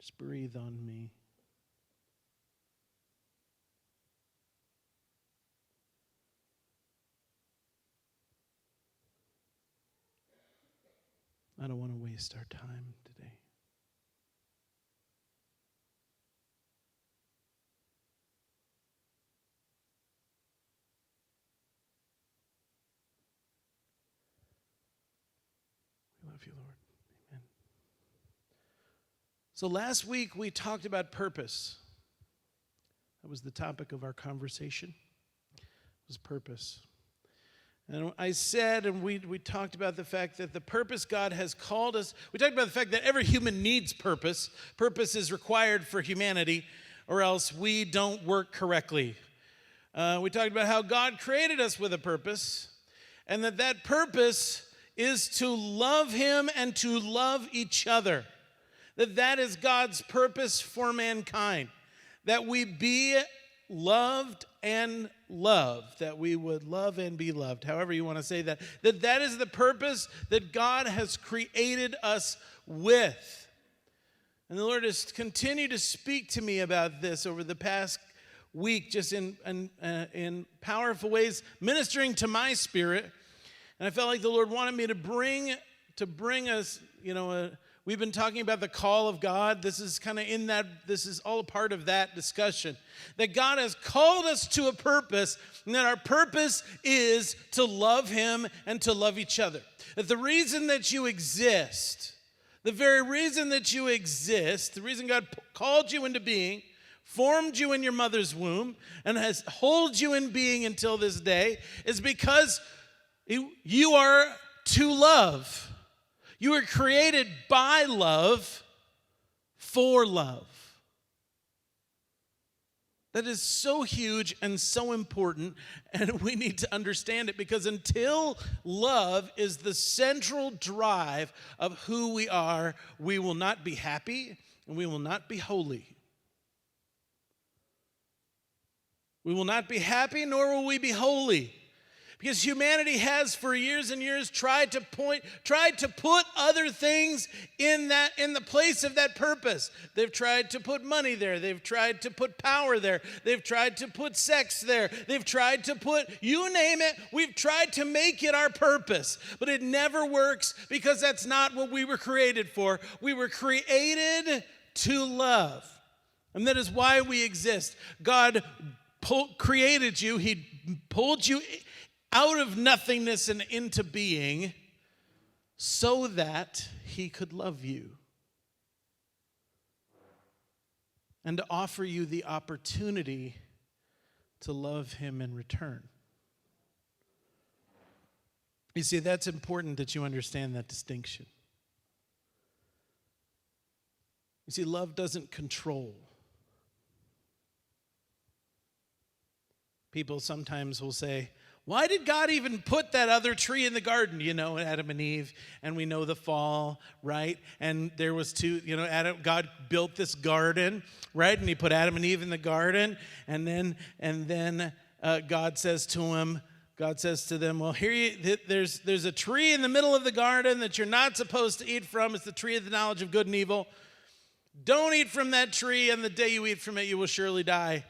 Just breathe on me. I don't want to waste our time today. We love you, Lord. Amen. So last week we talked about purpose. That was the topic of our conversation. It was purpose. And I said, and we talked about the fact that the purpose God has called us, we talked about the fact that every human needs purpose. Purpose is required for humanity, or else we don't work correctly. We talked about how God created us with a purpose, and that purpose is to love Him and to love each other. That is God's purpose for mankind. That we be loved and loved, that we would love and be loved, however you want to say that. That is the purpose that God has created us with. And the Lord has continued to speak to me about this over the past week, just in powerful ways, ministering to my spirit. And I felt like the Lord wanted me to bring us, we've been talking about the call of God. This is kind of this is all a part of that discussion. That God has called us to a purpose, and that our purpose is to love Him and to love each other. That the reason that you exist, the very reason that you exist, the reason God called you into being, formed you in your mother's womb, and has held you in being until this day, is because you are to love. You were created by love, for love. That is so huge and so important, and we need to understand it, because until love is the central drive of who we are, we will not be happy and we will not be holy. We will not be happy, nor will we be holy. Because humanity has for years and years tried to put other things in the place of that purpose. They've tried to put money there. They've tried to put power there. They've tried to put sex there. They've tried to put, you name it, we've tried to make it our purpose. But it never works, because that's not what we were created for. We were created to love. And that is why we exist. God created you. He pulled you out of nothingness and into being so that He could love you and to offer you the opportunity to love Him in return. You see, that's important that you understand that distinction. You see, love doesn't control. People sometimes will say, why did God even put that other tree in the garden? Adam and Eve, and we know the fall, right? And there was God built this garden, right? And He put Adam and Eve in the garden, and then God says to them, well, there's a tree in the middle of the garden that you're not supposed to eat from. It's the tree of the knowledge of good and evil. Don't eat from that tree, and the day you eat from it, you will surely die.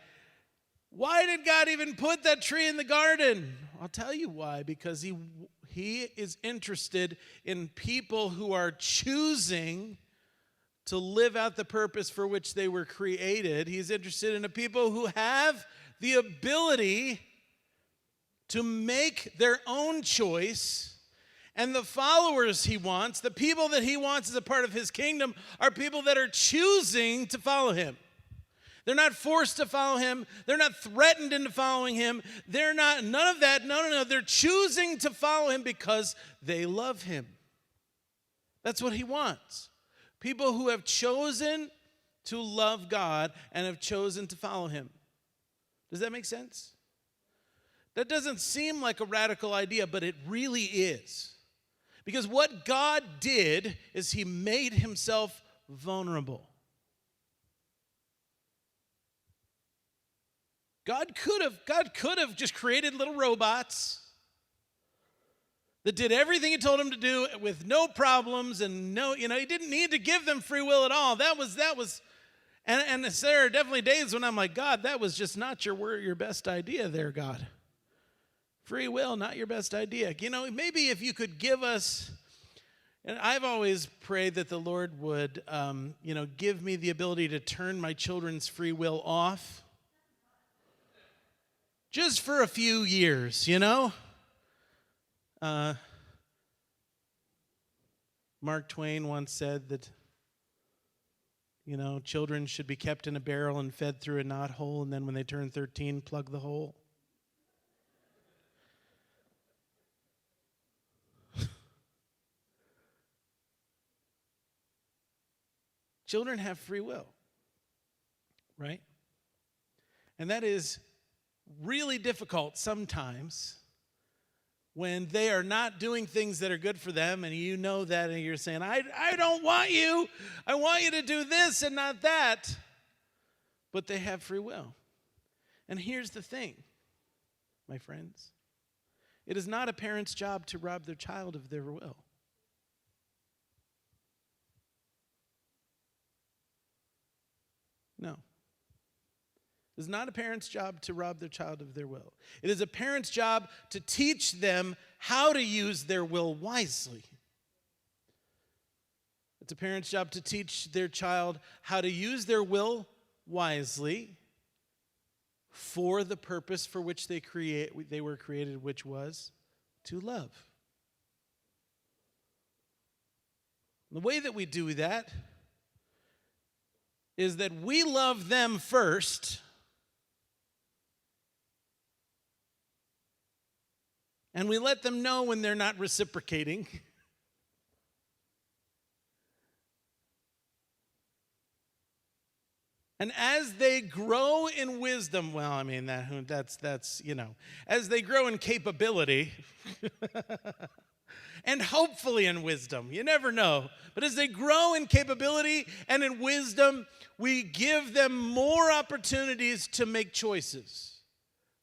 Why did God even put that tree in the garden? I'll tell you why. Because he is interested in people who are choosing to live out the purpose for which they were created. He's interested in the people who have the ability to make their own choice. And the followers He wants, the people that He wants as a part of His kingdom, are people that are choosing to follow Him. They're not forced to follow Him. They're not threatened into following Him. They're not, none of that. No. They're choosing to follow Him because they love Him. That's what He wants. People who have chosen to love God and have chosen to follow Him. Does that make sense? That doesn't seem like a radical idea, but it really is. Because what God did is He made Himself vulnerable. God could have just created little robots. that did everything he told them to do with no problems and no, he didn't need to give them free will at all. That was, and there are definitely days when I'm like, God, that was just not your best idea there, God. Free will, not your best idea. Maybe if you could give us, and I've always prayed that the Lord would, give me the ability to turn my children's free will off just for a few years, Mark Twain once said that, children should be kept in a barrel and fed through a knothole, and then when they turn 13, plug the hole. Children have free will, right? And that is really difficult sometimes when they are not doing things that are good for them, and you know that, and you're saying, I don't want you. I want you to do this and not that. But they have free will. And here's the thing, my friends. It is not a parent's job to rob their child of their will. No. It is not a parent's job to rob their child of their will. It is a parent's job to teach them how to use their will wisely. It's a parent's job to teach their child how to use their will wisely for the purpose for which they were created, which was to love. The way that we do that is that we love them first, and we let them know when they're not reciprocating. And as they grow in wisdom, as they grow in capability, and hopefully in wisdom, you never know. But as they grow in capability and in wisdom, we give them more opportunities to make choices,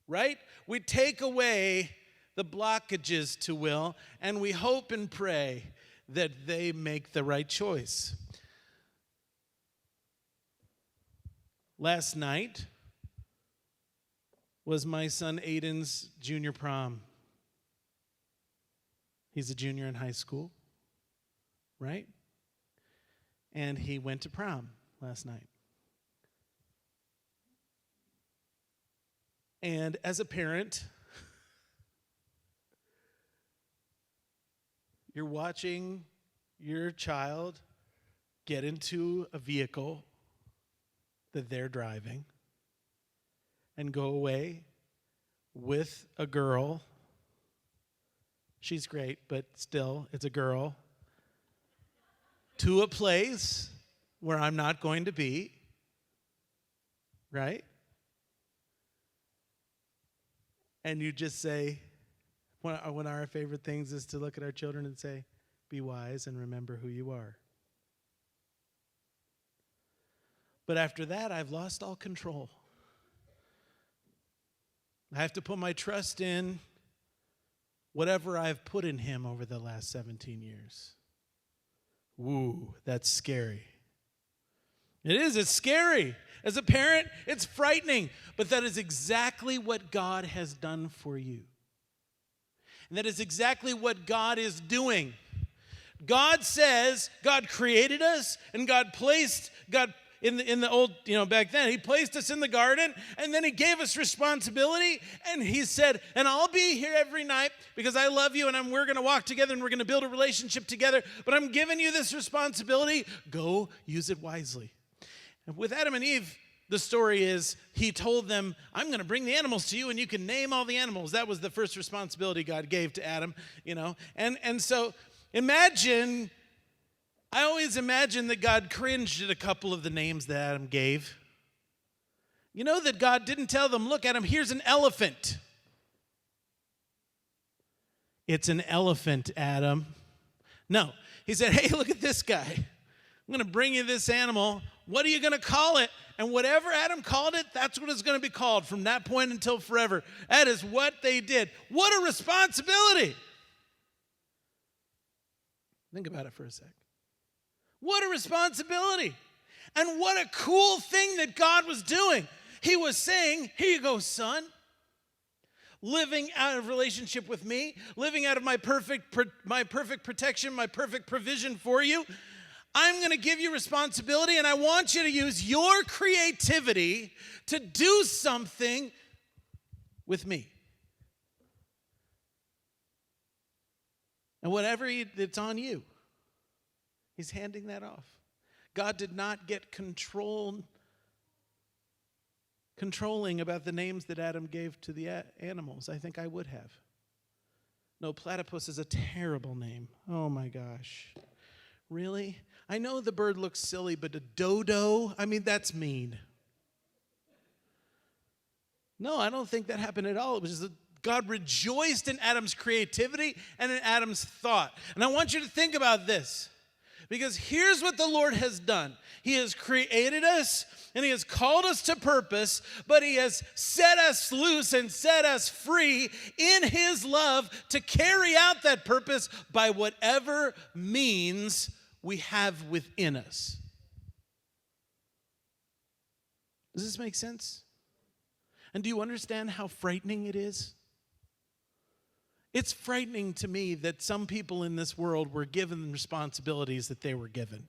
right? We take away the blockages to will, and we hope and pray that they make the right choice. Last night was my son Aiden's junior prom. He's a junior in high school, right? And he went to prom last night. And as a parent, you're watching your child get into a vehicle that they're driving and go away with a girl. She's great, but still, it's a girl. To a place where I'm not going to be, right? And you just say, one of our favorite things is to look at our children and say, be wise and remember who you are. But after that, I've lost all control. I have to put my trust in whatever I've put in him over the last 17 years. Woo, that's scary. It is, it's scary. As a parent, it's frightening. But that is exactly what God has done for you. And that is exactly what God is doing. God says, God created us, and God in the old, back then, he placed us in the garden, and then he gave us responsibility, and he said, and I'll be here every night because I love you, and we're going to walk together, and we're going to build a relationship together, but I'm giving you this responsibility. Go use it wisely. And with Adam and Eve, the story is he told them, I'm going to bring the animals to you, and you can name all the animals. That was the first responsibility God gave to Adam, And so imagine, I always imagine that God cringed at a couple of the names that Adam gave. You know that God didn't tell them, look, Adam, here's an elephant. It's an elephant, Adam. No, he said, hey, look at this guy. I'm going to bring you this animal. What are you going to call it? And whatever Adam called it, that's what it's going to be called from that point until forever. That is what they did. What a responsibility. Think about it for a sec. What a responsibility. And what a cool thing that God was doing. He was saying, here you go, son. Living out of relationship with me, living out of my perfect protection, my perfect provision for you. I'm going to give you responsibility, and I want you to use your creativity to do something with me. And whatever it's on you, he's handing that off. God did not get controlling about the names that Adam gave to the animals. I think I would have. No, platypus is a terrible name. Oh my gosh. Really? I know the bird looks silly, but a dodo? I mean, that's mean. No, I don't think that happened at all. It was just God rejoiced in Adam's creativity and in Adam's thought. And I want you to think about this. Because here's what the Lord has done. He has created us and he has called us to purpose, but he has set us loose and set us free in his love to carry out that purpose by whatever means we have within us. Does this make sense? And do you understand how frightening it is? It's frightening to me that some people in this world were given responsibilities that they were given.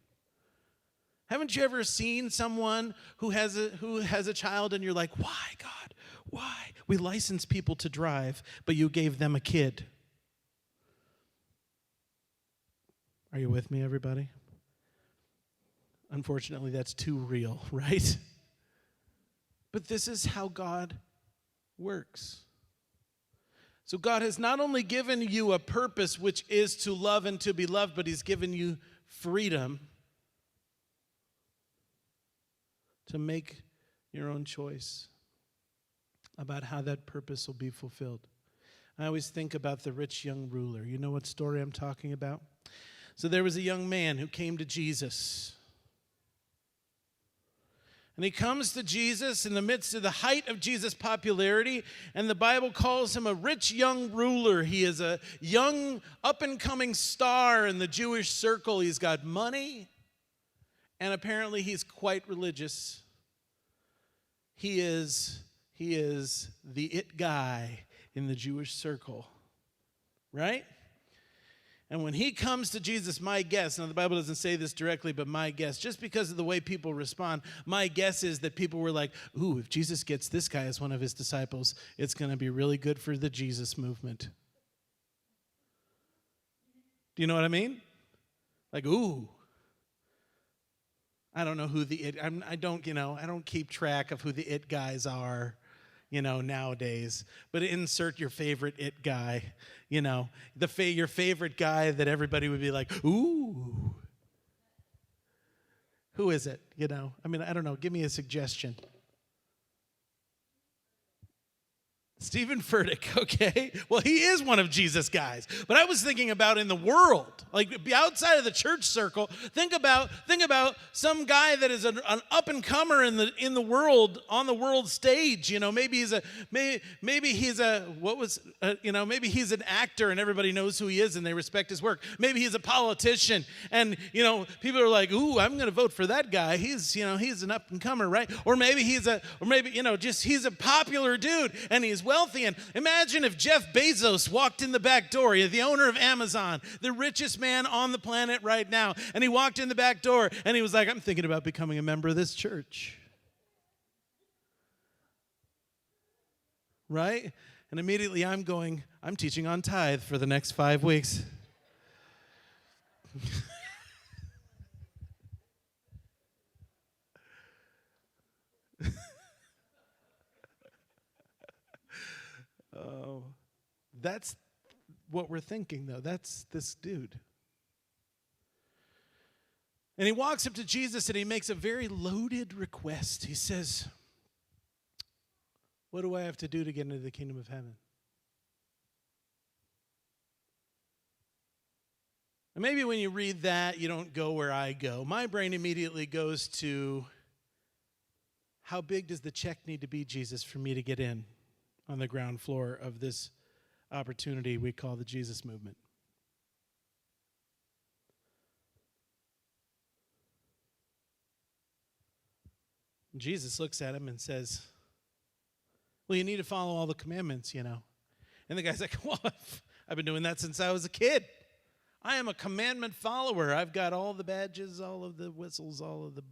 Haven't you ever seen someone who has a child and you're like, why, God? Why? We license people to drive, but you gave them a kid. Are you with me, everybody? Unfortunately, that's too real, right? But this is how God works. So God has not only given you a purpose, which is to love and to be loved, but he's given you freedom to make your own choice about how that purpose will be fulfilled. I always think about the rich young ruler. You know what story I'm talking about? So there was a young man who came to Jesus. And he comes to Jesus in the midst of the height of Jesus' popularity, and the Bible calls him a rich young ruler. He is a young, up-and-coming star in the Jewish circle. He's got money, and apparently he's quite religious. He is the it guy in the Jewish circle, right? And when he comes to Jesus, my guess, now the Bible doesn't say this directly, but my guess, just because of the way people respond, my guess is that people were like, ooh, if Jesus gets this guy as one of his disciples, it's going to be really good for the Jesus movement. Do you know what I mean? Like, ooh. I don't know who the it, I don't keep track of who the it guys are, nowadays. But insert your favorite it guy, your favorite guy that everybody would be like, ooh. Who is it? I don't know. Give me a suggestion. Stephen Furtick, okay? Well, he is one of Jesus' guys. But I was thinking about in the world, like outside of the church circle, think about some guy that is an up-and-comer in the world, on the world stage. Maybe he's an actor and everybody knows who he is and they respect his work. Maybe he's a politician and, people are like, ooh, I'm going to vote for that guy. He's an up-and-comer, right? Or maybe he's a popular dude and he's wealthy. And imagine if Jeff Bezos walked in the back door, the owner of Amazon, the richest man on the planet right now, and he walked in the back door and he was like, I'm thinking about becoming a member of this church. Right? And immediately I'm teaching on tithe for the next 5 weeks. Oh, that's what we're thinking, though. That's this dude. And he walks up to Jesus and he makes a very loaded request. He says, what do I have to do to get into the kingdom of heaven? And maybe when you read that, you don't go where I go. My brain immediately goes to, how big does the check need to be, Jesus, for me to get in on the ground floor of this opportunity we call the Jesus movement? Jesus looks at him and says, well, you need to follow all the commandments, you know. And the guy's like, well, I've been doing that since I was a kid. I am a commandment follower. I've got all the badges, all of the whistles, all of the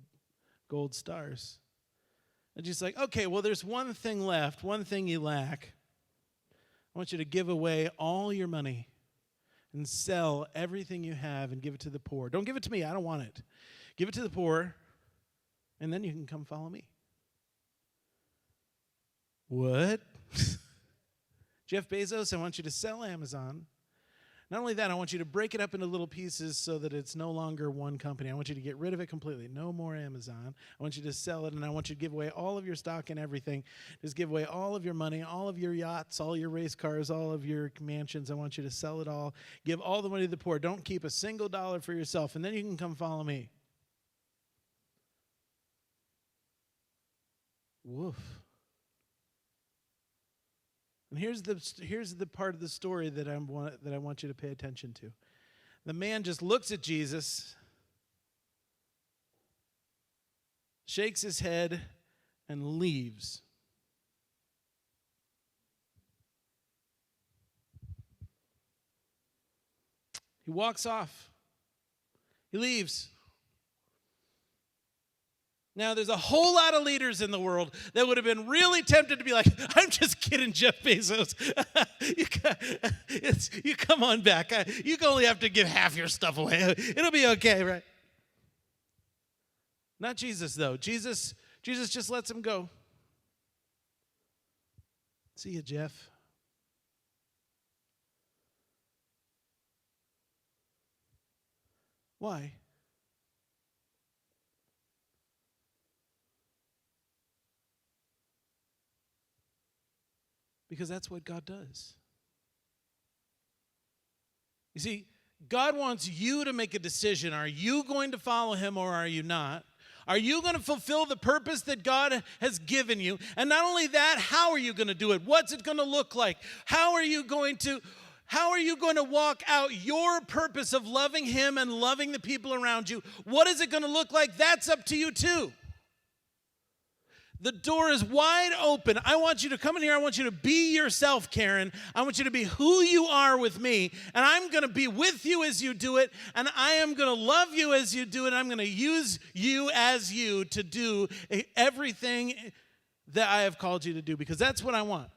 gold stars. And Jesus like, okay, well, there's one thing left, one thing you lack. I want you to give away all your money and sell everything you have and give it to the poor. Don't give it to me. I don't want it. Give it to the poor, and then you can come follow me. What? Jeff Bezos, I want you to sell Amazon. Not only that, I want you to break it up into little pieces so that it's no longer one company. I want you to get rid of it completely. No more Amazon. I want you to sell it, and I want you to give away all of your stock and everything. Just give away all of your money, all of your yachts, all your race cars, all of your mansions. I want you to sell it all. Give all the money to the poor. Don't keep a single dollar for yourself, and then you can come follow me. Woof. And here's the part of the story that I want you to pay attention to. The man just looks at Jesus, shakes his head, and leaves. He walks off. He leaves. Now, there's a whole lot of leaders in the world that would have been really tempted to be like, I'm just kidding, Jeff Bezos. You come on back. You only have to give half your stuff away. It'll be okay, right? Not Jesus, though. Jesus just lets him go. See you, Jeff. Why? Because that's what God does. You see, God wants you to make a decision. Are you going to follow him or are you not? Are you going to fulfill the purpose that God has given you? And not only that, how are you going to do it? What's it going to look like? How are you going to walk out your purpose of loving him and loving the people around you? What is it going to look like? That's up to you too. The door is wide open. I want you to come in here. I want you to be yourself, Karen. I want you to be who you are with me. And I'm going to be with you as you do it. And I am going to love you as you do it. I'm going to use you as you to do everything that I have called you to do, because that's what I want.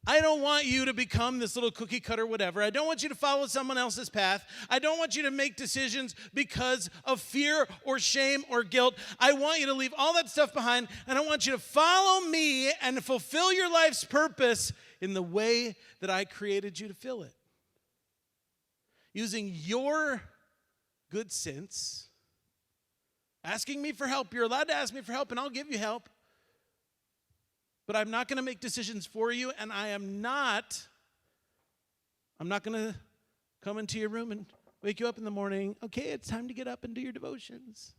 I don't want you to become this little cookie cutter whatever. I don't want you to follow someone else's path. I don't want you to make decisions because of fear or shame or guilt. I want you to leave all that stuff behind, and I want you to follow me and fulfill your life's purpose in the way that I created you to fill it. Using your good sense, asking me for help. You're allowed to ask me for help, and I'll give you help. But I'm not going to make decisions for you, and I'm not going to come into your room and wake you up in the morning. Okay, it's time to get up and do your devotions.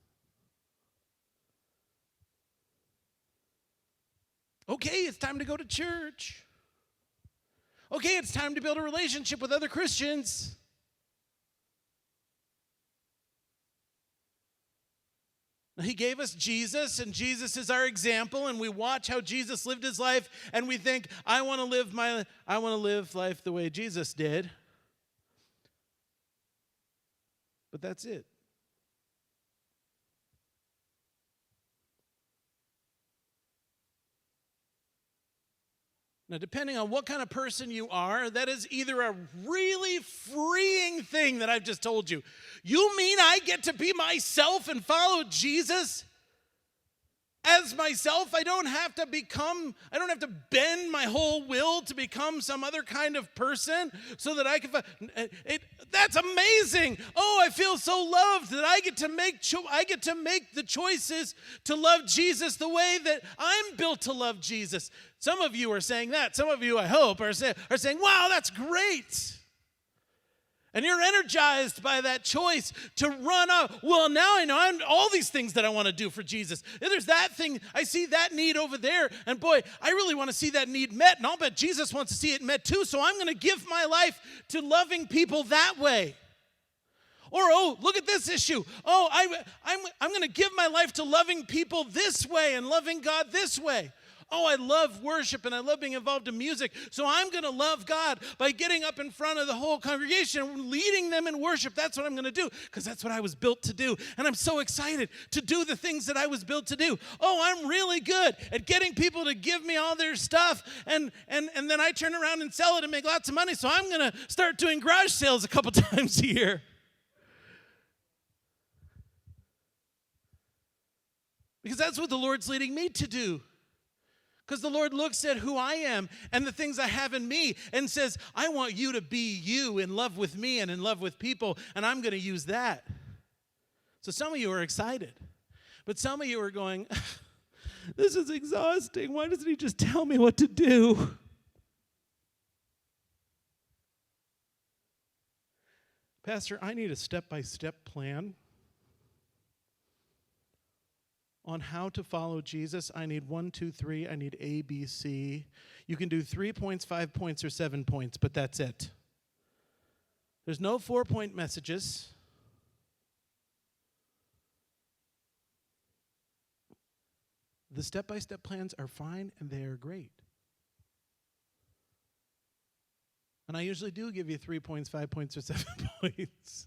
Okay, it's time to go to church. Okay, it's time to build a relationship with other Christians. He gave us Jesus, and Jesus is our example, and we watch how Jesus lived his life, and we think, I want to live life the way Jesus did. But that's it. Now, depending on what kind of person you are, that is either a really freeing thing that I've just told you. You mean I get to be myself and follow Jesus as myself? I don't have to bend my whole will to become some other kind of person so that I can, that's amazing. Oh, I feel so loved that I get to make the choices to love Jesus the way that I'm built to love Jesus. Some of you are saying that. Some of you, I hope, are saying, wow, that's great. And you're energized by that choice to run up. Well, now I know all these things that I want to do for Jesus. And there's that thing. I see that need over there. And boy, I really want to see that need met. And I'll bet Jesus wants to see it met too. So I'm going to give my life to loving people that way. Or, oh, look at this issue. Oh, I'm going to give my life to loving people this way and loving God this way. Oh, I love worship and I love being involved in music, so I'm going to love God by getting up in front of the whole congregation and leading them in worship. That's what I'm going to do, because that's what I was built to do. And I'm so excited to do the things that I was built to do. Oh, I'm really good at getting people to give me all their stuff, and then I turn around and sell it and make lots of money, so I'm going to start doing garage sales a couple times a year. Because that's what the Lord's leading me to do. Because the Lord looks at who I am and the things I have in me and says, I want you to be you, in love with me and in love with people, and I'm going to use that. So some of you are excited, but some of you are going, this is exhausting. Why doesn't he just tell me what to do? Pastor, I need a step-by-step plan on how to follow Jesus. I need 1, 2, 3. I need A, B, C. You can do 3 points, 5 points, or 7 points, but that's it. There's no 4-point messages. The step-by-step plans are fine, and they are great. And I usually do give you 3 points, 5 points, or 7 points.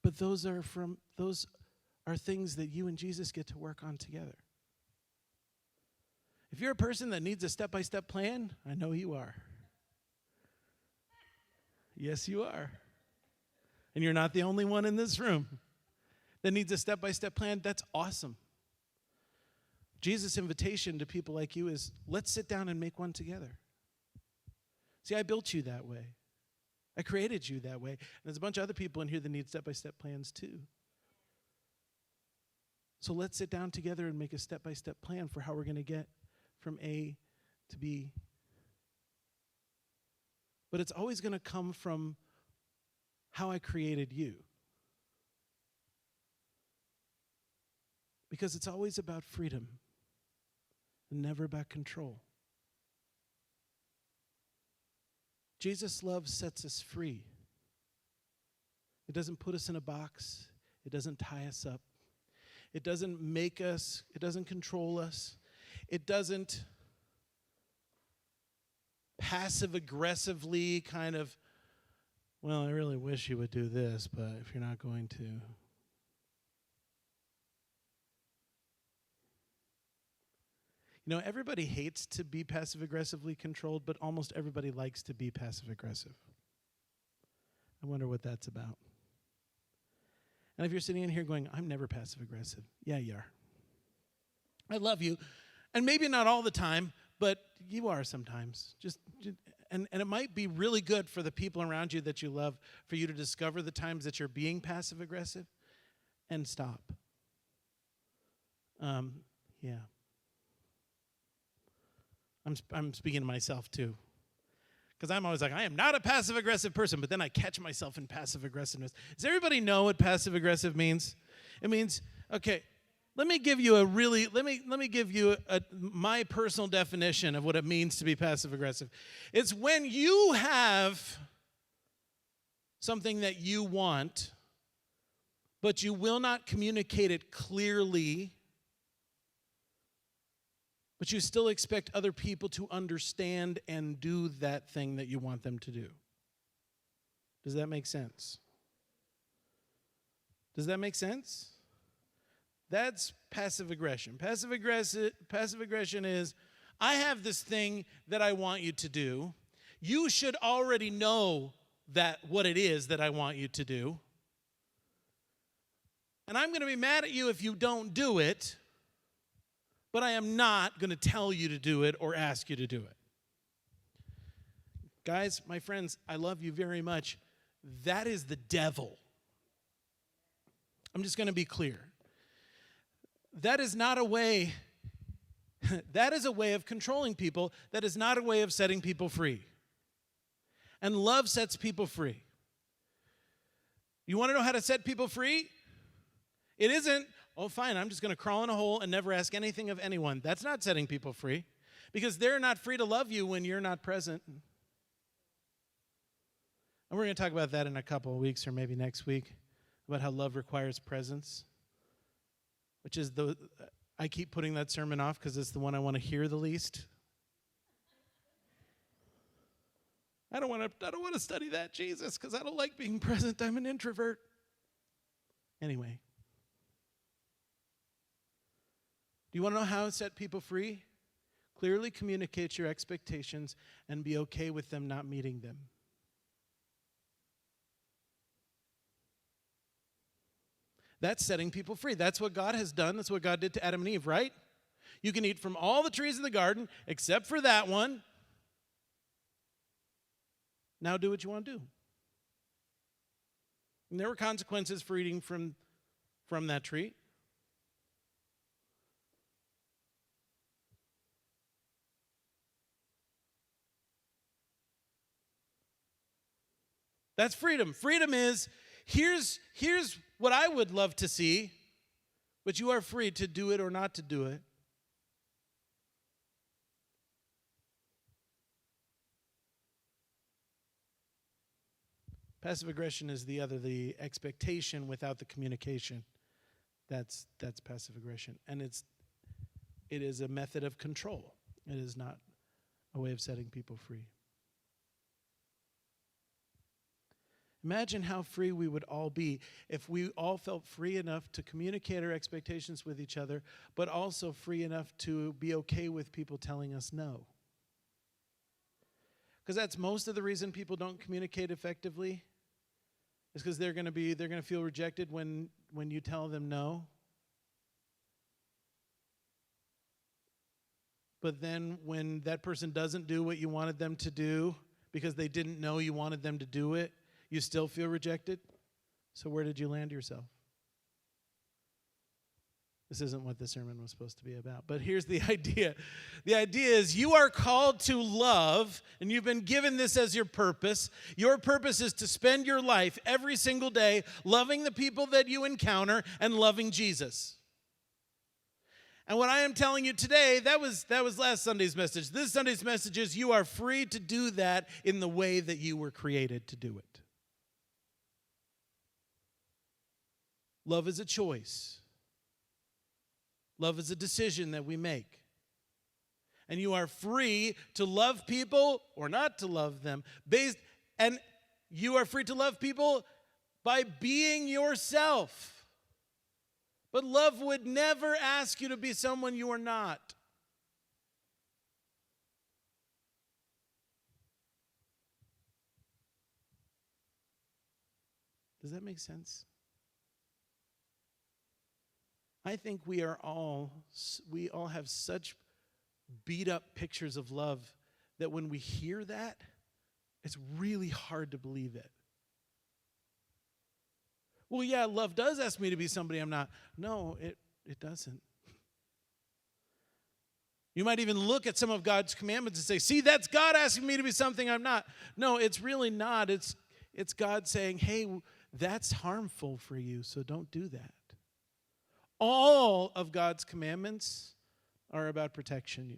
But those are things that you and Jesus get to work on together. If you're a person that needs a step-by-step plan, I know you are. Yes, you are. And you're not the only one in this room that needs a step-by-step plan. That's awesome. Jesus' invitation to people like you is, let's sit down and make one together. See, I built you that way. I created you that way. And there's a bunch of other people in here that need step-by-step plans too. So let's sit down together and make a step-by-step plan for how we're going to get from A to B. But it's always going to come from how I created you. Because it's always about freedom and never about control. Jesus' love sets us free. It doesn't put us in a box. It doesn't tie us up. It doesn't make us, it doesn't control us. It doesn't passive-aggressively kind of, well, I really wish you would do this, but if you're not going to. You know, everybody hates to be passive-aggressively controlled, but almost everybody likes to be passive-aggressive. I wonder what that's about. And if you're sitting in here going, I'm never passive-aggressive, yeah, you are. I love you. And maybe not all the time, but you are sometimes. And it might be really good for the people around you that you love for you to discover the times that you're being passive-aggressive and stop. Yeah. I'm speaking to myself too. Because I'm always like, I am not a passive-aggressive person, but then I catch myself in passive-aggressiveness. Does everybody know what passive-aggressive means? It means, okay, let me give you my personal definition of what it means to be passive-aggressive. It's when you have something that you want, but you will not communicate it clearly, but you still expect other people to understand and do that thing that you want them to do. Does that make sense? Does that make sense? That's passive aggression. Passive aggression is, I have this thing that I want you to do. You should already know that what it is that I want you to do. And I'm going to be mad at you if you don't do it. But I am not going to tell you to do it or ask you to do it. Guys, my friends, I love you very much. That is the devil. I'm just going to be clear. That is not a way, that is a way of controlling people. That is not a way of setting people free. And love sets people free. You want to know how to set people free? It isn't, oh, fine, I'm just going to crawl in a hole and never ask anything of anyone. That's not setting people free. Because they're not free to love you when you're not present. And we're going to talk about that in a couple of weeks or maybe next week, about how love requires presence, which is I keep putting that sermon off because it's the one I want to hear the least. I don't want to study that, Jesus, because I don't like being present. I'm an introvert. Anyway. Do you want to know how to set people free? Clearly communicate your expectations and be okay with them not meeting them. That's setting people free. That's what God has done. That's what God did to Adam and Eve, right? You can eat from all the trees in the garden except for that one. Now do what you want to do. And there were consequences for eating from that tree. That's freedom. Freedom is, here's what I would love to see, but you are free to do it or not to do it. Passive aggression is the expectation without the communication. That's passive aggression. And it is a method of control. It is not a way of setting people free. Imagine how free we would all be if we all felt free enough to communicate our expectations with each other, but also free enough to be okay with people telling us no. Because that's most of the reason people don't communicate effectively, is because they're going to feel rejected when you tell them no. But then when that person doesn't do what you wanted them to do because they didn't know you wanted them to do it, you still feel rejected? So where did you land yourself? This isn't what the sermon was supposed to be about. But here's the idea. The idea is you are called to love, and you've been given this as your purpose. Your purpose is to spend your life every single day loving the people that you encounter and loving Jesus. And what I am telling you today, that was last Sunday's message. This Sunday's message is you are free to do that in the way that you were created to do it. Love is a choice. Love is a decision that we make. And you are free to love people or not to love them. And you are free to love people by being yourself. But love would never ask you to be someone you are not. Does that make sense? I think we all have such beat up pictures of love that when we hear that, it's really hard to believe it. Well, yeah, love does ask me to be somebody I'm not. No, it doesn't. You might even look at some of God's commandments and say, see, that's God asking me to be something I'm not. No, it's really not. It's God saying, hey, that's harmful for you, so don't do that. All of God's commandments are about protecting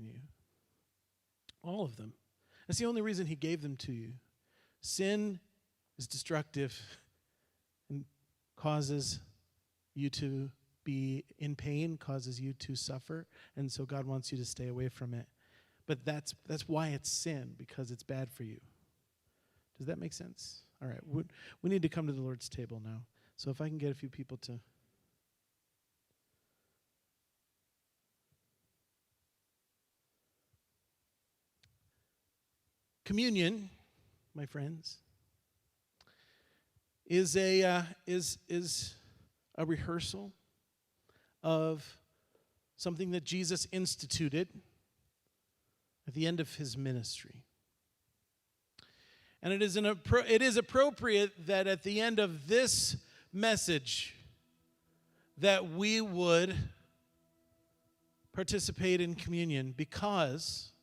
you. All of them. That's the only reason he gave them to you. Sin is destructive and causes you to be in pain, causes you to suffer, and so God wants you to stay away from it. But that's why it's sin, because it's bad for you. Does that make sense? All right, we need to come to the Lord's table now. So if I can get a few people to... Communion, my friends, is a rehearsal of something that Jesus instituted at the end of his ministry. And it is appropriate that at the end of this message that we would participate in communion, because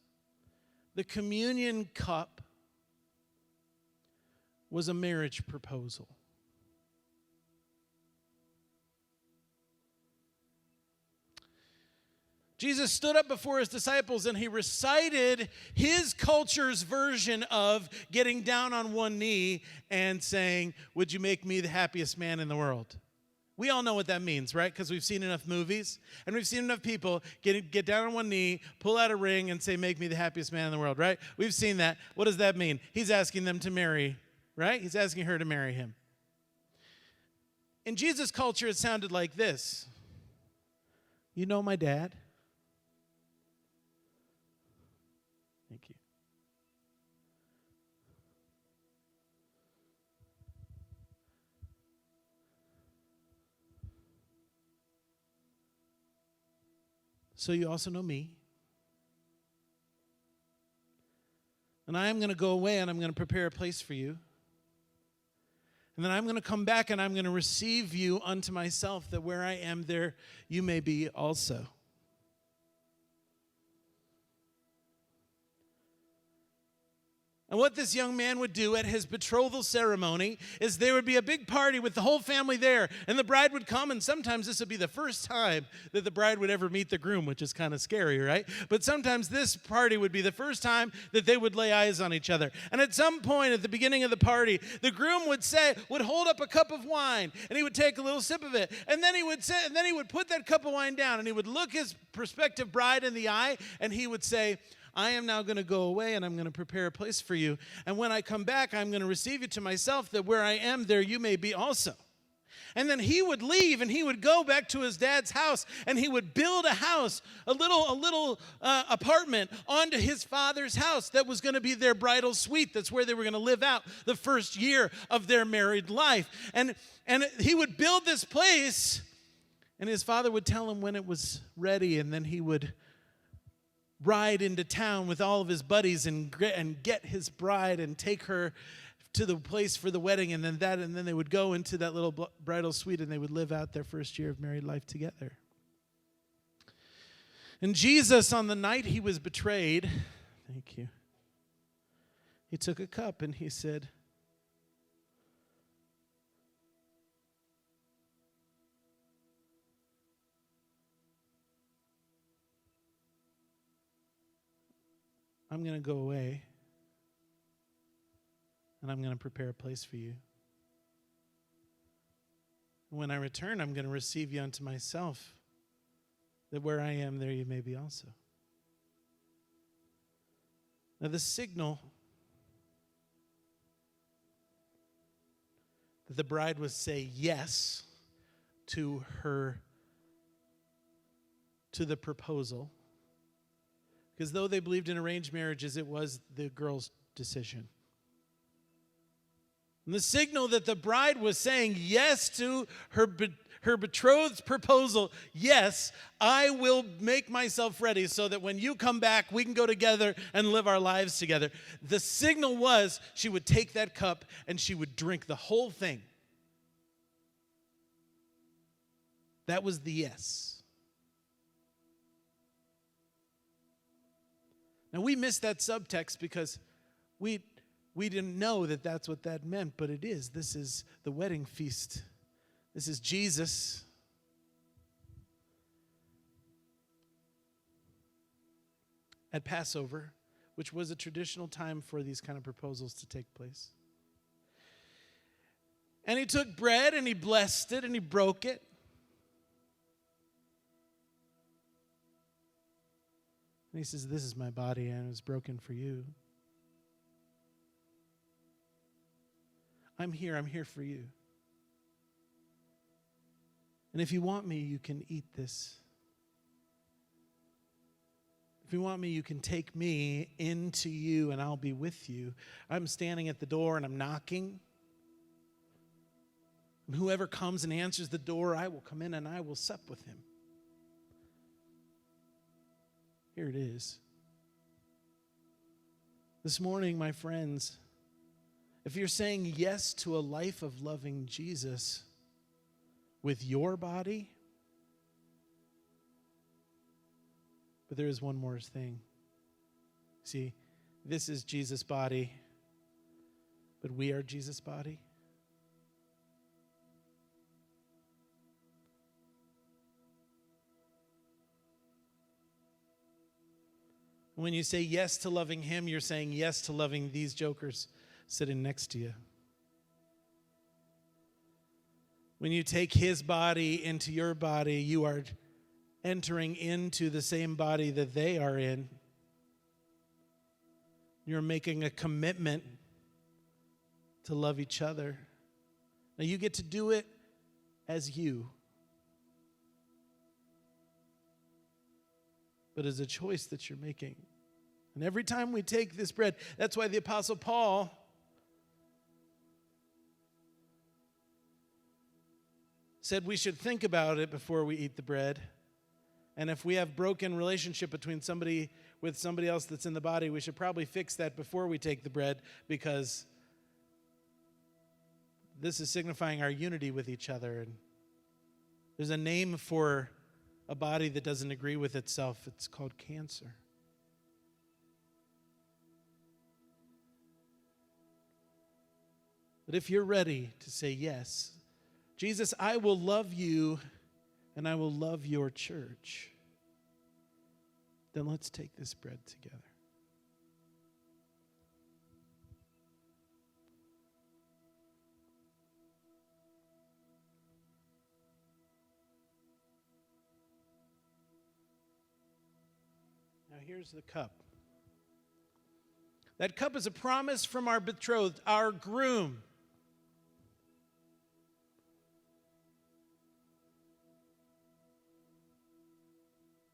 the communion cup was a marriage proposal. Jesus stood up before his disciples and he recited his culture's version of getting down on one knee and saying, "Would you make me the happiest man in the world?" We all know what that means, right? Because we've seen enough movies and we've seen enough people get down on one knee, pull out a ring, and say, "Make me the happiest man in the world," right? We've seen that. What does that mean? He's asking them to marry, right? He's asking her to marry him. In Jesus' culture, it sounded like this. "You know my dad?" Thank you. "So you also know me. And I am going to go away and I'm going to prepare a place for you. And then I'm going to come back and I'm going to receive you unto myself, that where I am, there you may be also." And what this young man would do at his betrothal ceremony is there would be a big party with the whole family there, and the bride would come, and sometimes this would be the first time that the bride would ever meet the groom, which is kind of scary, right? But sometimes this party would be the first time that they would lay eyes on each other. And at some point at the beginning of the party, the groom would hold up a cup of wine, and he would take a little sip of it, and then he would put that cup of wine down, and he would look his prospective bride in the eye, and he would say, "I am now going to go away and I'm going to prepare a place for you. And when I come back, I'm going to receive you to myself, that where I am, there you may be also." And then he would leave and he would go back to his dad's house and he would build a house, a little apartment onto his father's house that was going to be their bridal suite. That's where they were going to live out the first year of their married life. And he would build this place, and his father would tell him when it was ready, and then he would ride into town with all of his buddies and get his bride and take her to the place for the wedding, and then they would go into that little bridal suite and they would live out their first year of married life together. And Jesus, on the night he was betrayed, thank you, he took a cup and he said, "I'm going to go away, and I'm going to prepare a place for you. When I return, I'm going to receive you unto myself, that where I am, there you may be also." Now, the signal that the bride would say yes to the proposal, because though they believed in arranged marriages, it was the girl's decision. And the signal that the bride was saying yes to her betrothed's proposal, "Yes, I will make myself ready so that when you come back, we can go together and live our lives together." The signal was she would take that cup and she would drink the whole thing. That was the yes. Now, we missed that subtext because we didn't know that that's what that meant, but it is. This is the wedding feast. This is Jesus. At Passover, which was a traditional time for these kind of proposals to take place. And he took bread and he blessed it and he broke it. And he says, "This is my body, and it was broken for you. I'm here for you. And if you want me, you can eat this. If you want me, you can take me into you, and I'll be with you. I'm standing at the door, and I'm knocking. And whoever comes and answers the door, I will come in, and I will sup with him." Here it is. This morning, my friends, if you're saying yes to a life of loving Jesus with your body, but there is one more thing. See, this is Jesus' body, but we are Jesus' body. When you say yes to loving him, you're saying yes to loving these jokers sitting next to you. When you take his body into your body, you are entering into the same body that they are in. You're making a commitment to love each other. Now you get to do it as you. But as a choice that you're making. And every time we take this bread, that's why the Apostle Paul said we should think about it before we eat the bread. And if we have broken relationship between somebody with somebody else that's in the body, we should probably fix that before we take the bread, because this is signifying our unity with each other. And there's a name for a body that doesn't agree with itself. It's called cancer. But if you're ready to say yes, Jesus, I will love you and I will love your church, then let's take this bread together. Now here's the cup. That cup is a promise from our betrothed, our groom.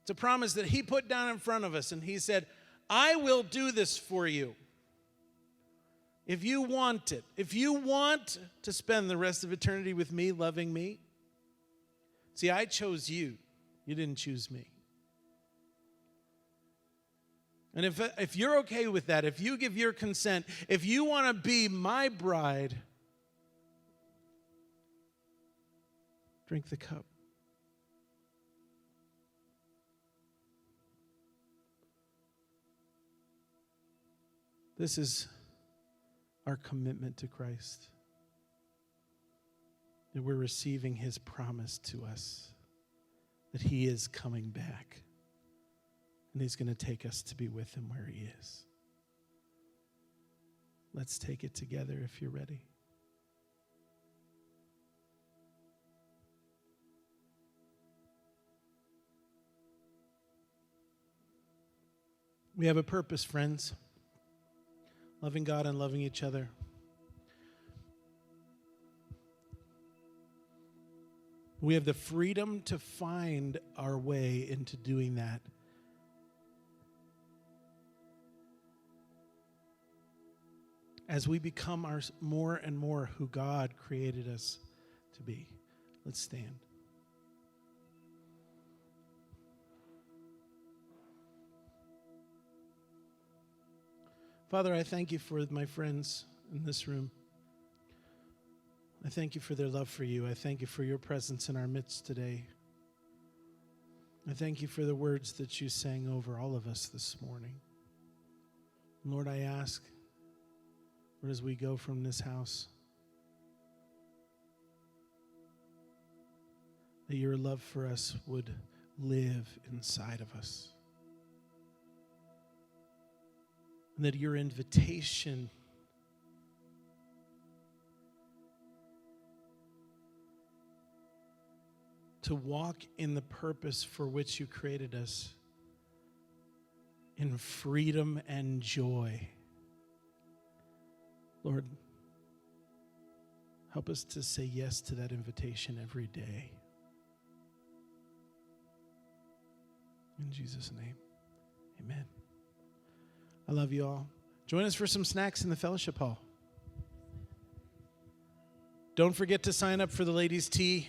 It's a promise that he put down in front of us, and he said, I will do this for you. If you want it, if you want to spend the rest of eternity with me, loving me. See, I chose you. You didn't choose me. And if you're okay with that, if you give your consent, if you want to be my bride, drink the cup. This is our commitment to Christ. That we're receiving his promise to us that he is coming back. And he's going to take us to be with him where he is. Let's take it together if you're ready. We have a purpose, friends. Loving God and loving each other. We have the freedom to find our way into doing that. As we become more and more who God created us to be. Let's stand. Father, I thank you for my friends in this room. I thank you for their love for you. I thank you for your presence in our midst today. I thank you for the words that you sang over all of us this morning. Lord, I ask, Lord, as we go from this house, that your love for us would live inside of us. And that your invitation to walk in the purpose for which you created us, in freedom and joy. Lord, help us to say yes to that invitation every day. In Jesus' name, amen. I love you all. Join us for some snacks in the fellowship hall. Don't forget to sign up for the ladies' tea.